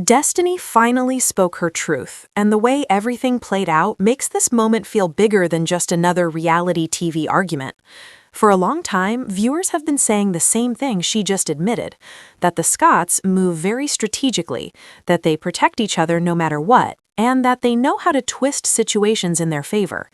Destiny finally spoke her truth, and the way everything played out makes this moment feel bigger than just another reality TV argument. For a long time, viewers have been saying the same thing she just admitted, that the Scotts move very strategically, that they protect each other no matter what, and that they know how to twist situations in their favor.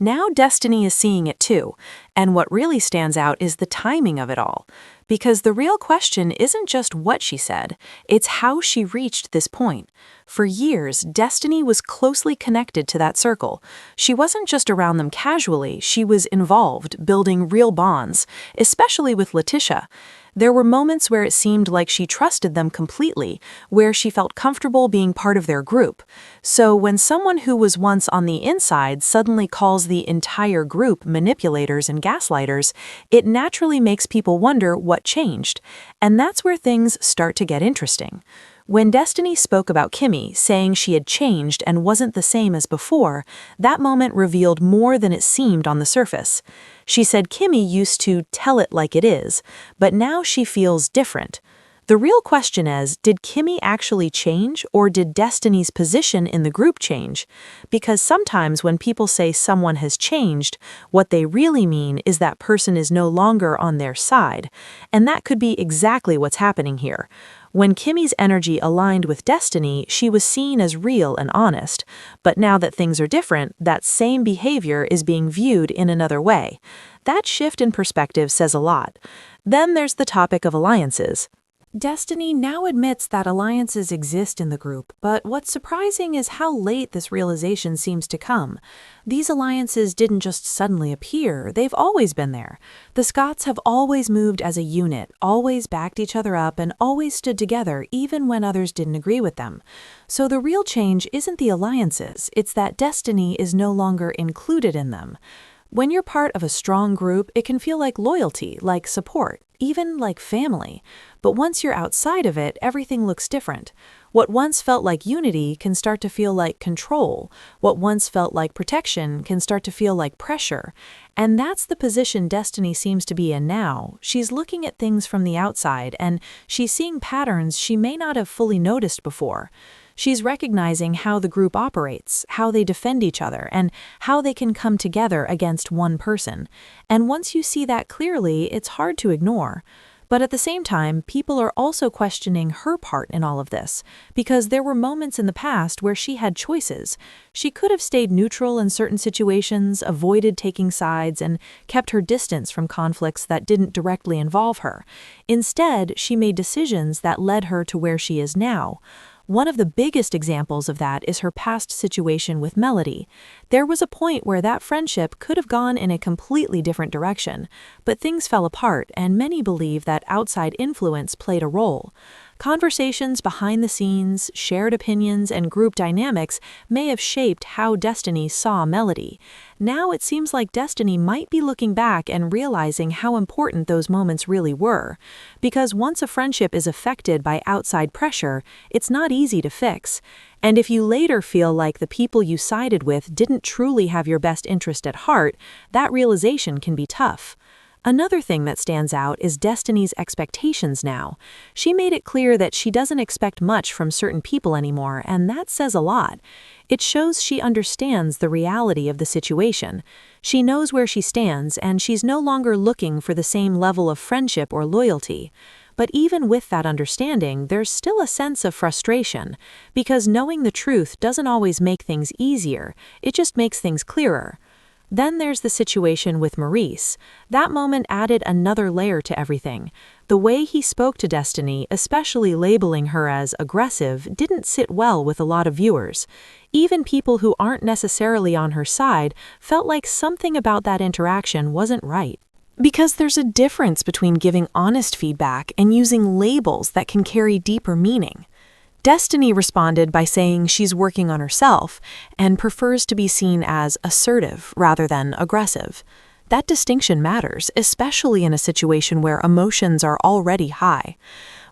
Now Destiny is seeing it too, and what really stands out is the timing of it all. Because the real question isn't just what she said, it's how she reached this point. For years, Destiny was closely connected to that circle. She wasn't just around them casually, she was involved, building real bonds, especially with Letitia. There were moments where it seemed like she trusted them completely, where she felt comfortable being part of their group. So when someone who was once on the inside suddenly calls the entire group manipulators and gaslighters, it naturally makes people wonder what changed. And that's where things start to get interesting. When Destiny spoke about Kimmy, saying she had changed and wasn't the same as before, that moment revealed more than it seemed on the surface. She said Kimmy used to tell it like it is, but now she feels different. The real question is, did Kimmy actually change, or did Destiny's position in the group change? Because sometimes when people say someone has changed, what they really mean is that person is no longer on their side. And that could be exactly what's happening here. When Kimmy's energy aligned with Destiny, she was seen as real and honest. But now that things are different, that same behavior is being viewed in another way. That shift in perspective says a lot. Then there's the topic of alliances. Destiny now admits that alliances exist in the group, but what's surprising is how late this realization seems to come. These alliances didn't just suddenly appear, they've always been there. The Scotts have always moved as a unit, always backed each other up, and always stood together even when others didn't agree with them. So the real change isn't the alliances, it's that Destiny is no longer included in them. When you're part of a strong group, it can feel like loyalty, like support, even like family. But once you're outside of it, everything looks different. What once felt like unity can start to feel like control. What once felt like protection can start to feel like pressure. And that's the position Destiny seems to be in now. She's looking at things from the outside, and she's seeing patterns she may not have fully noticed before. She's recognizing how the group operates, how they defend each other, and how they can come together against one person. And once you see that clearly, it's hard to ignore. But at the same time, people are also questioning her part in all of this, because there were moments in the past where she had choices. She could have stayed neutral in certain situations, avoided taking sides, and kept her distance from conflicts that didn't directly involve her. Instead, she made decisions that led her to where she is now. One of the biggest examples of that is her past situation with Melody. There was a point where that friendship could have gone in a completely different direction, but things fell apart, and many believe that outside influence played a role. Conversations behind the scenes, shared opinions, and group dynamics may have shaped how Destiny saw Melody. Now it seems like Destiny might be looking back and realizing how important those moments really were. Because once a friendship is affected by outside pressure, it's not easy to fix. And if you later feel like the people you sided with didn't truly have your best interest at heart, that realization can be tough. Another thing that stands out is Destiny's expectations now. She made it clear that she doesn't expect much from certain people anymore, and that says a lot. It shows she understands the reality of the situation. She knows where she stands, and she's no longer looking for the same level of friendship or loyalty. But even with that understanding, there's still a sense of frustration, because knowing the truth doesn't always make things easier, it just makes things clearer. Then there's the situation with Maurice. That moment added another layer to everything. The way he spoke to Destiny, especially labeling her as aggressive, didn't sit well with a lot of viewers. Even people who aren't necessarily on her side felt like something about that interaction wasn't right. Because there's a difference between giving honest feedback and using labels that can carry deeper meaning. Destiny responded by saying she's working on herself and prefers to be seen as assertive rather than aggressive. That distinction matters, especially in a situation where emotions are already high.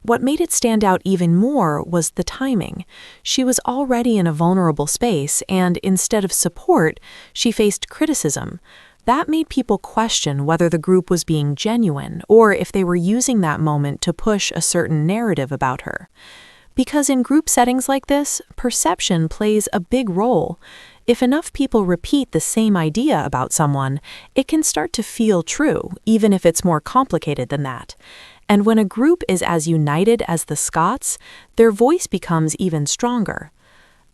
What made it stand out even more was the timing. She was already in a vulnerable space, and instead of support, she faced criticism. That made people question whether the group was being genuine or if they were using that moment to push a certain narrative about her. Because in group settings like this, perception plays a big role. If enough people repeat the same idea about someone, it can start to feel true, even if it's more complicated than that. And when a group is as united as the Scots, their voice becomes even stronger.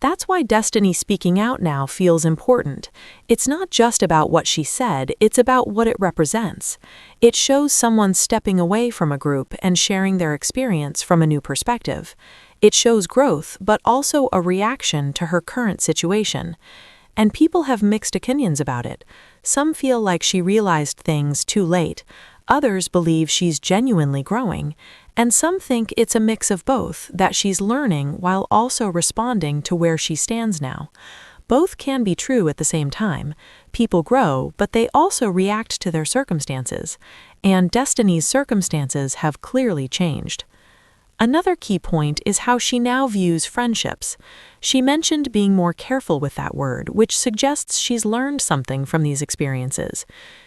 That's why Destiny speaking out now feels important. It's not just about what she said, it's about what it represents. It shows someone stepping away from a group and sharing their experience from a new perspective. It shows growth, but also a reaction to her current situation. And people have mixed opinions about it. Some feel like she realized things too late. Others believe she's genuinely growing. And some think it's a mix of both, that she's learning while also responding to where she stands now. Both can be true at the same time. People grow, but they also react to their circumstances. And Destiny's circumstances have clearly changed. Another key point is how she now views friendships. She mentioned being more careful with that word, which suggests she's learned something from these experiences.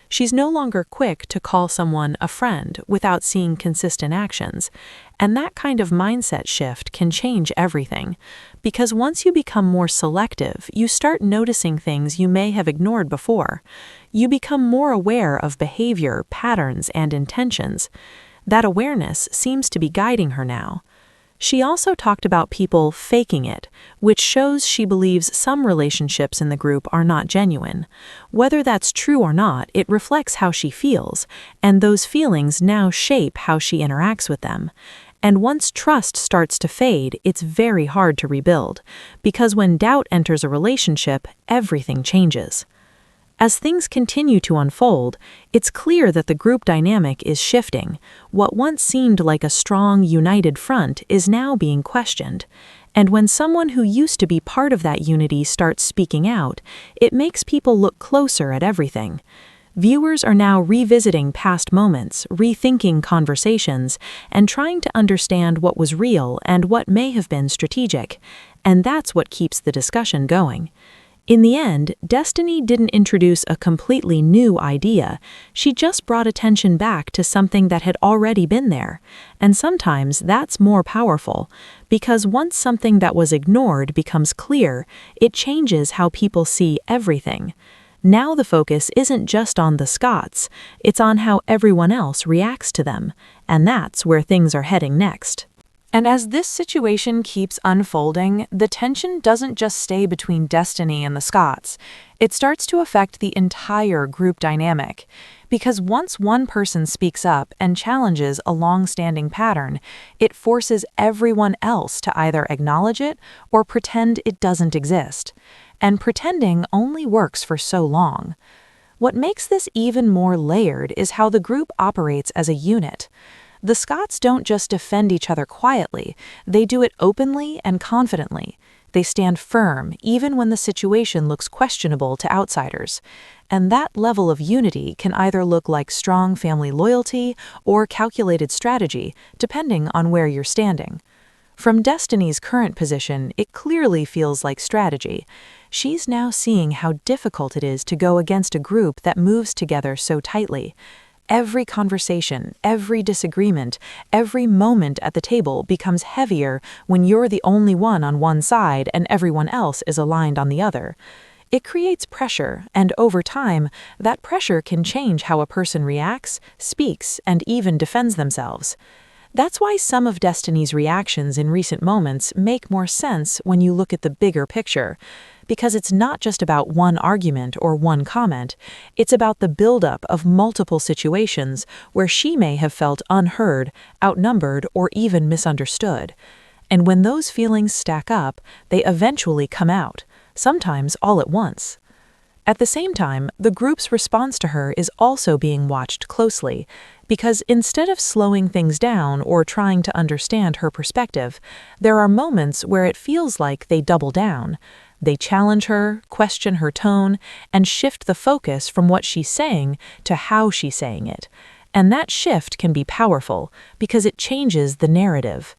She's no longer quick to call someone a friend without seeing consistent actions. And that kind of mindset shift can change everything. Because once you become more selective, you start noticing things you may have ignored before. You become more aware of behavior, patterns, and intentions. That awareness seems to be guiding her now. She also talked about people faking it, which shows she believes some relationships in the group are not genuine. Whether that's true or not, it reflects how she feels, and those feelings now shape how she interacts with them. And once trust starts to fade, it's very hard to rebuild, because when doubt enters a relationship, everything changes. As things continue to unfold, it's clear that the group dynamic is shifting. What once seemed like a strong, united front is now being questioned. And when someone who used to be part of that unity starts speaking out, it makes people look closer at everything. Viewers are now revisiting past moments, rethinking conversations, and trying to understand what was real and what may have been strategic. And that's what keeps the discussion going. In the end, Destiny didn't introduce a completely new idea. She just brought attention back to something that had already been there. And sometimes that's more powerful, because once something that was ignored becomes clear, it changes how people see everything. Now the focus isn't just on the Scots, it's on how everyone else reacts to them. And that's where things are heading next. And as this situation keeps unfolding, the tension doesn't just stay between Destiny and the Scots. It starts to affect the entire group dynamic. Because once one person speaks up and challenges a long-standing pattern, it forces everyone else to either acknowledge it or pretend it doesn't exist. And pretending only works for so long. What makes this even more layered is how the group operates as a unit. The Scots don't just defend each other quietly, they do it openly and confidently. They stand firm, even when the situation looks questionable to outsiders. And that level of unity can either look like strong family loyalty or calculated strategy, depending on where you're standing. From Destiny's current position, it clearly feels like strategy. She's now seeing how difficult it is to go against a group that moves together so tightly. Every conversation, every disagreement, every moment at the table becomes heavier when you're the only one on one side and everyone else is aligned on the other. It creates pressure, and over time, that pressure can change how a person reacts, speaks, and even defends themselves. That's why some of Destiny's reactions in recent moments make more sense when you look at the bigger picture. Because it's not just about one argument or one comment, it's about the buildup of multiple situations where she may have felt unheard, outnumbered, or even misunderstood. And when those feelings stack up, they eventually come out, sometimes all at once. At the same time, the group's response to her is also being watched closely, because instead of slowing things down or trying to understand her perspective, there are moments where it feels like they double down. They challenge her, question her tone, and shift the focus from what she's saying to how she's saying it. And that shift can be powerful, because it changes the narrative.